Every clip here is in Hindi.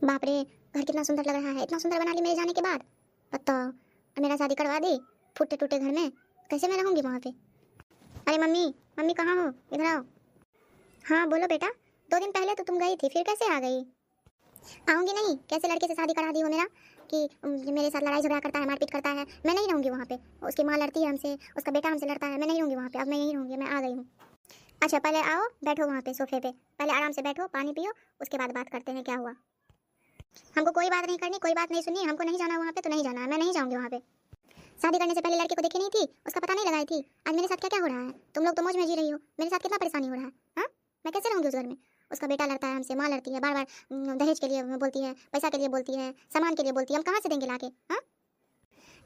बाप रे, घर कितना सुंदर लग रहा है। इतना सुंदर बना ली मेरे जाने के बाद। बताओ, अब मेरा शादी करवा दी फूटे टूटे घर में, कैसे मैं रहूंगी वहाँ पे। अरे मम्मी, मम्मी कहाँ हो, इधर आओ। हाँ बोलो बेटा, 2 दिन पहले तो तुम गई थी, फिर कैसे आ गई। आऊंगी नहीं, कैसे लड़के से शादी करा दी हो मेरा कि ये मेरे साथ लड़ाई झगड़ा करता है, मारपीट करता है। मैं नहीं रहूंगी वहाँ पे। उसकी माँ लड़ती है हमसे, उसका बेटा हमसे लड़ता है। मैं नहीं रहूंगी वहाँ पे, अब मैं यहीं रहूंगी। मैं आ गई हूँ। अच्छा पहले आओ, बैठो वहाँ पे सोफे पे, पहले आराम से बैठो, पानी पियो, उसके बाद बात करते हैं क्या हुआ। हमको कोई बात नहीं करनी, कोई बात नहीं सुननी। हमको नहीं जाना वहाँ पे तो नहीं जाना है, मैं नहीं जाऊँगी वहाँ पे। शादी करने से पहले लड़के को देखी नहीं थी, उसका पता नहीं लगाई थी। आज मेरे साथ क्या क्या हो रहा है। तुम लोग तो मौज में जी रही हो, मेरे साथ कितना परेशानी हो रहा है। हाँ, मैं कैसे रहूँगी उस घर में। उसका बेटा लड़ता है हमसे, माँ लड़ती है, बार बार दहेज के लिए बोलती है, पैसा के लिए बोलती है, सामान के लिए बोलती है। हम कहाँ से देंगे लाके। हाँ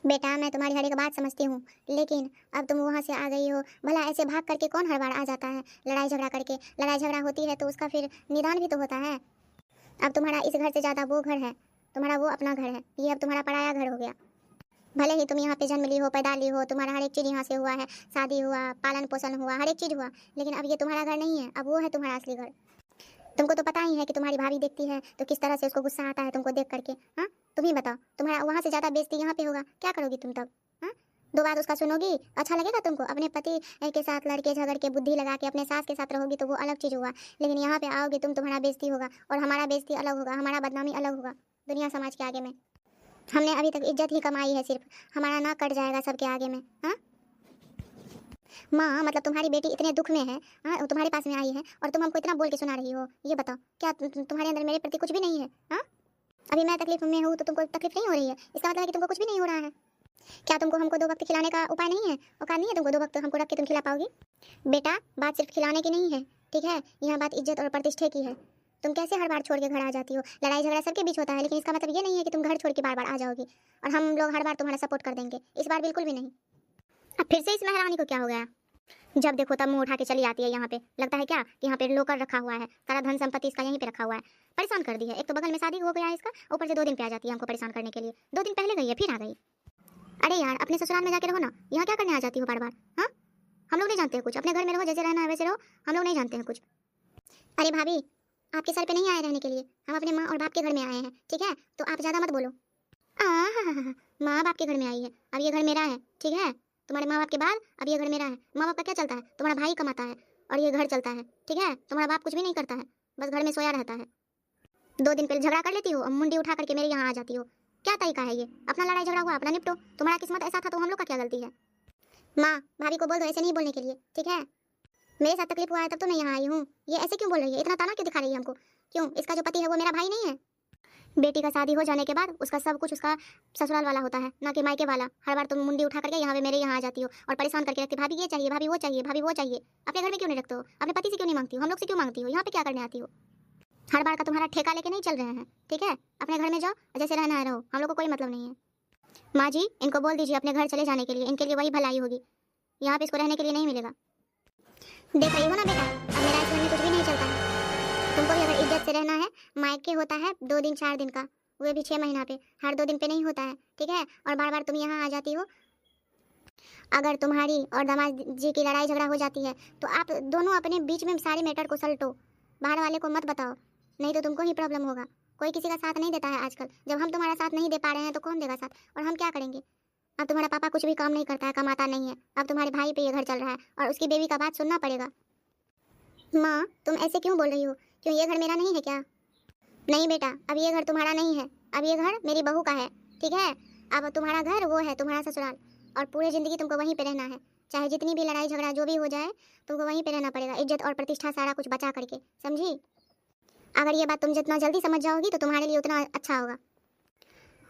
बेटा, मैं तुम्हारी हर एक बात समझती हूँ, लेकिन अब तुम वहाँ से आ गई हो। भला ऐसे भाग करके कौन हर बार आ जाता है लड़ाई झगड़ा करके। लड़ाई झगड़ा होती है तो उसका फिर निदान भी तो होता है। अब तुम्हारा इस घर से ज़्यादा वो घर है, तुम्हारा वो अपना घर है, ये अब तुम्हारा पराया घर हो गया। भले ही तुम यहाँ पे जन्म ली हो, पैदा ली हो, तुम्हारा हर एक चीज़ यहाँ से हुआ है, शादी हुआ, पालन पोषण हुआ, हर एक चीज़ हुआ, लेकिन अब ये तुम्हारा घर नहीं है, अब वो है तुम्हारा असली घर। तुमको तो पता ही है कि तुम्हारी भाभी देखती है तो किस तरह से उसको गुस्सा आता है तुमको देख करके। हाँ, तुम ही बताओ, तुम्हारा वहाँ से ज़्यादा बेइज्जती यहाँ पे होगा, क्या करोगी तुम तब। हाँ, 2 बात उसका सुनोगी, अच्छा लगेगा तुमको। अपने पति के साथ लड़के झगड़ के बुद्धि लगा के अपने सास के साथ रहोगी तो वो अलग चीज़ हुआ, लेकिन यहाँ पे आओगे तुम, तुम्हारा बेइज्जती होगा और हमारा बेइज्जती अलग होगा, हमारा बदनामी अलग होगा दुनिया समाज के आगे में। हमने अभी तक इज्जत ही कमाई है, सिर्फ हमारा नाक कट जाएगा सबके आगे में। हाँ माँ, मतलब तुम्हारी बेटी इतने दुख में है, हाँ, तुम्हारे पास में आई है और तुम हमको इतना बोल के सुना रही हो। ये बताओ, क्या तुम्हारे अंदर मेरे प्रति कुछ भी नहीं है। हाँ, अभी मैं तकलीफ में हूँ तो तुमको तकलीफ नहीं हो रही है, इसका मतलब है कि तुमको कुछ भी नहीं हो रहा है। क्या तुमको हमको 2 वक्त खिलाने का उपाय नहीं है, औकात नहीं है तुमको 2 वक्त हमको रख के तुम खिला पाओगी। बेटा, बात सिर्फ खिलाने की नहीं है, ठीक है, यहाँ बात इज्जत और प्रतिष्ठा की है। तुम कैसे हर बार छोड़ के घर आ जाती हो। लड़ाई झगड़ा सबके बीच होता है, लेकिन इसका मतलब ये नहीं है कि तुम घर छोड़ के बार बार आ जाओगी और हम लोग हर बार तुम्हारा सपोर्ट कर देंगे। इस बार बिल्कुल भी नहीं। अब फिर से इस महारानी को क्या हो गया, जब देखो तब मुंह उठा के चली आती है यहाँ पे। लगता है क्या कि यहाँ पे लोकर रखा हुआ है, सारा धन संपत्ति इसका यहीं पे रखा हुआ है। परेशान कर दी है, एक तो बगल में शादी हो गया है इसका, ऊपर से 2 दिन पे आ जाती है हमको परेशान करने के लिए। 2 दिन पहले गई है फिर आ गई। अरे यार, अपने ससुराल में जाके रहो ना, यहाँ क्या करने आ जाती हो बार बार। हाँ, हम लोग नहीं जानते हैं कुछ, अपने घर में रहो, जैसे रहना है वैसे रहो, हम लोग नहीं जानते हैं कुछ। अरे भाभी, आपके सर पे नहीं आए रहने के लिए, हम अपने माँ और बाप के घर में आए हैं, ठीक है, तो आप ज्यादा मत बोलो। माँ बाप के घर में आई है, अब ये घर मेरा है, ठीक है। तुम्हारे माँ बाप के बाद अब ये घर मेरा है। माँ बाप का क्या चलता है, तुम्हारा भाई कमाता है और ये घर चलता है, ठीक है। तुम्हारा बाप कुछ भी नहीं करता है, बस घर में सोया रहता है। 2 दिन पहले झगड़ा कर लेती हो और मुंडी उठा करके मेरे यहाँ आ जाती हो। क्या तरीका है ये, अपना लड़ाई झगड़ा हुआ अपना निपटो। तुम्हारा किस्मत ऐसा था तो हम लोग का क्या गलती है। माँ, भाभी को बोल दो ऐसे नहीं बोलने के लिए, ठीक है। मेरे साथ तकलीफ हुआ है तब तो मैं यहाँ आई हूँ, ये ऐसे क्यों बोल रही है, इतना ताना क्यों दिखा रही है हमको। क्यों, इसका जो पति है वो मेरा भाई नहीं है। बेटी का शादी हो जाने के बाद उसका सब कुछ उसका ससुराल वाला होता है, ना कि मायके वाला। हर बार तुम मुंडी उठा करके यहाँ पे मेरे यहाँ आ जाती हो और परेशान करके रखती, भाभी ये चाहिए, भाभी वो चाहिए, भाभी वो चाहिए। अपने घर में क्यों नहीं रखते हो, अपने पति से क्यों नहीं मांगती हो, हम लोग से क्यों मांगती हो, यहाँ पे क्या करने आती हो। हर बार का तुम्हारा ठेका लेके नहीं चल रहे हैं, ठीक है। अपने घर में जाओ, जैसे रहना है रहो, हम लोग को कोई मतलब नहीं है। माँ जी, इनको बोल दीजिए अपने घर चले जाने के लिए, इनके लिए वही भलाई होगी, यहाँ पे इसको रहने के लिए नहीं मिलेगा। देख रही हो ना बेटा, अब मेरा इस घर में कुछ भी नहीं चलता है। तुमको भी अगर इज्जत से रहना है, मायके होता है 2 दिन 4 दिन का, वो भी 6 महीना पे, हर 2 दिन पे नहीं होता है, ठीक है। और बार बार तुम यहाँ आ जाती हो। अगर तुम्हारी और दामाद जी की लड़ाई झगड़ा हो जाती है तो आप दोनों अपने बीच में सारे मैटर को सलटो, बाहर वाले को मत बताओ, नहीं तो तुमको ही प्रॉब्लम होगा। कोई किसी का साथ नहीं देता है आजकल, जब हम तुम्हारा साथ नहीं दे पा रहे हैं तो कौन देगा साथ, और हम क्या करेंगे। अब तुम्हारा पापा कुछ भी काम नहीं करता है, कमाता नहीं है, अब तुम्हारे भाई पे ये घर चल रहा है और उसकी बेबी का बात सुनना पड़ेगा। माँ, तुम ऐसे क्यों बोल रही हो, क्यों ये घर मेरा नहीं है क्या। नहीं बेटा, अब ये घर तुम्हारा नहीं है, अब ये घर मेरी बहू का है, ठीक है। अब तुम्हारा घर वो है तुम्हारा ससुराल, और पूरी जिंदगी तुमको वहीं पे रहना है। चाहे जितनी भी लड़ाई झगड़ा जो भी हो जाए, तुमको वहीं पे रहना पड़ेगा, इज्जत और प्रतिष्ठा सारा कुछ बचा करके, समझी। अगर ये बात तुम जितना जल्दी समझ जाओगी तो तुम्हारे लिए उतना अच्छा होगा।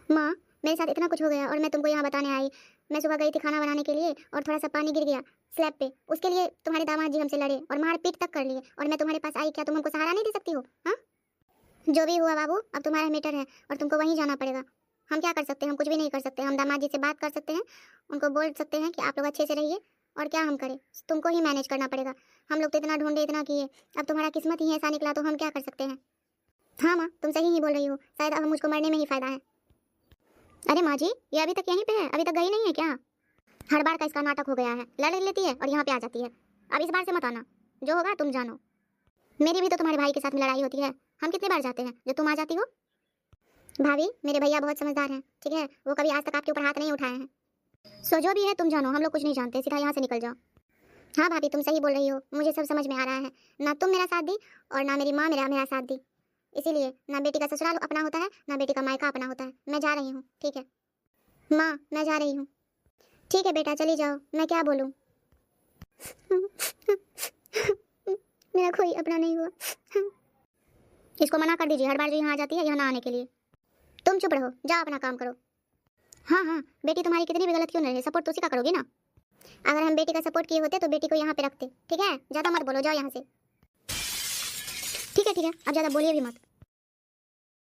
माँ, मेरे साथ इतना कुछ हो गया और मैं तुमको यहाँ बताने आई। मैं सुबह गई थी खाना बनाने के लिए और थोड़ा सा पानी गिर गया स्लैब पे, उसके लिए तुम्हारे दामाद जी हमसे लड़े और मार पीट तक कर लिए, और मैं तुम्हारे पास आई, क्या तुम हमको सहारा नहीं दे सकती हो। हाँ, जो भी हुआ बाबू, अब तुम्हारा मैटर है और तुमको वहीं जाना पड़ेगा। हम क्या कर सकते हैं, हम कुछ भी नहीं कर सकते। हम दामाद जी से बात कर सकते हैं, उनको बोल सकते हैं कि आप लोग अच्छे से रहिए, और क्या हम करें, तुमको ही मैनेज करना पड़ेगा। हम लोग तो इतना ढूंढे, इतना किए, अब तुम्हारा किस्मत ही ऐसा निकला तो हम क्या कर सकते हैं। हाँ माँ, तुम सही ही बोल रही हो, शायद अब मुझको मरने में ही फायदा है। अरे माँ जी, ये अभी तक यहीं पे है, अभी तक गई नहीं है क्या। हर बार का इसका नाटक हो गया है, लड़ लेती है और यहाँ पे आ जाती है। अब इस बार से मत आना, जो होगा तुम जानो। मेरी भी तो तुम्हारे भाई के साथ में लड़ाई होती है, हम कितनी बार जाते हैं जो तुम आ जाती हो। भाभी मेरे भैया बहुत समझदार हैं, ठीक है, वो कभी आज तक आपके ऊपर हाथ नहीं उठाए हैं। सो जो भी है तुम जानो, हम लोग कुछ नहीं जानते, सीधा यहाँ से निकल जाओ। हाँ भाभी तुम सही बोल रही हो, मुझे सब समझ में आ रहा है। ना तुम मेरा साथ दी और ना मेरी माँ मेरा मेरा साथ दी, इसीलिए ना बेटी का ससुराल अपना होता है ना बेटी का मायका अपना होता है। मैं जा रही हूँ, ठीक है माँ, मैं जा रही हूँ। ठीक है बेटा चली जाओ, मैं क्या बोलूँ। मेरा कोई अपना नहीं हुआ। इसको मना कर दीजिए, हर बार जो यहाँ आ जाती है यहाँ ना आने के लिए। तुम चुप रहो, जाओ अपना काम करो। हाँ हाँ, बेटी तुम्हारी कितनी भी गलत क्यों नहीं रहे, सपोर्ट तो उसी का करोगी ना। अगर हम बेटी का सपोर्ट किए होते तो बेटी को यहाँ पे रखते, ठीक है। ज़्यादा मत बोलो, जाओ यहाँ से। ठीक है अब ज़्यादा बोलिए भी मत।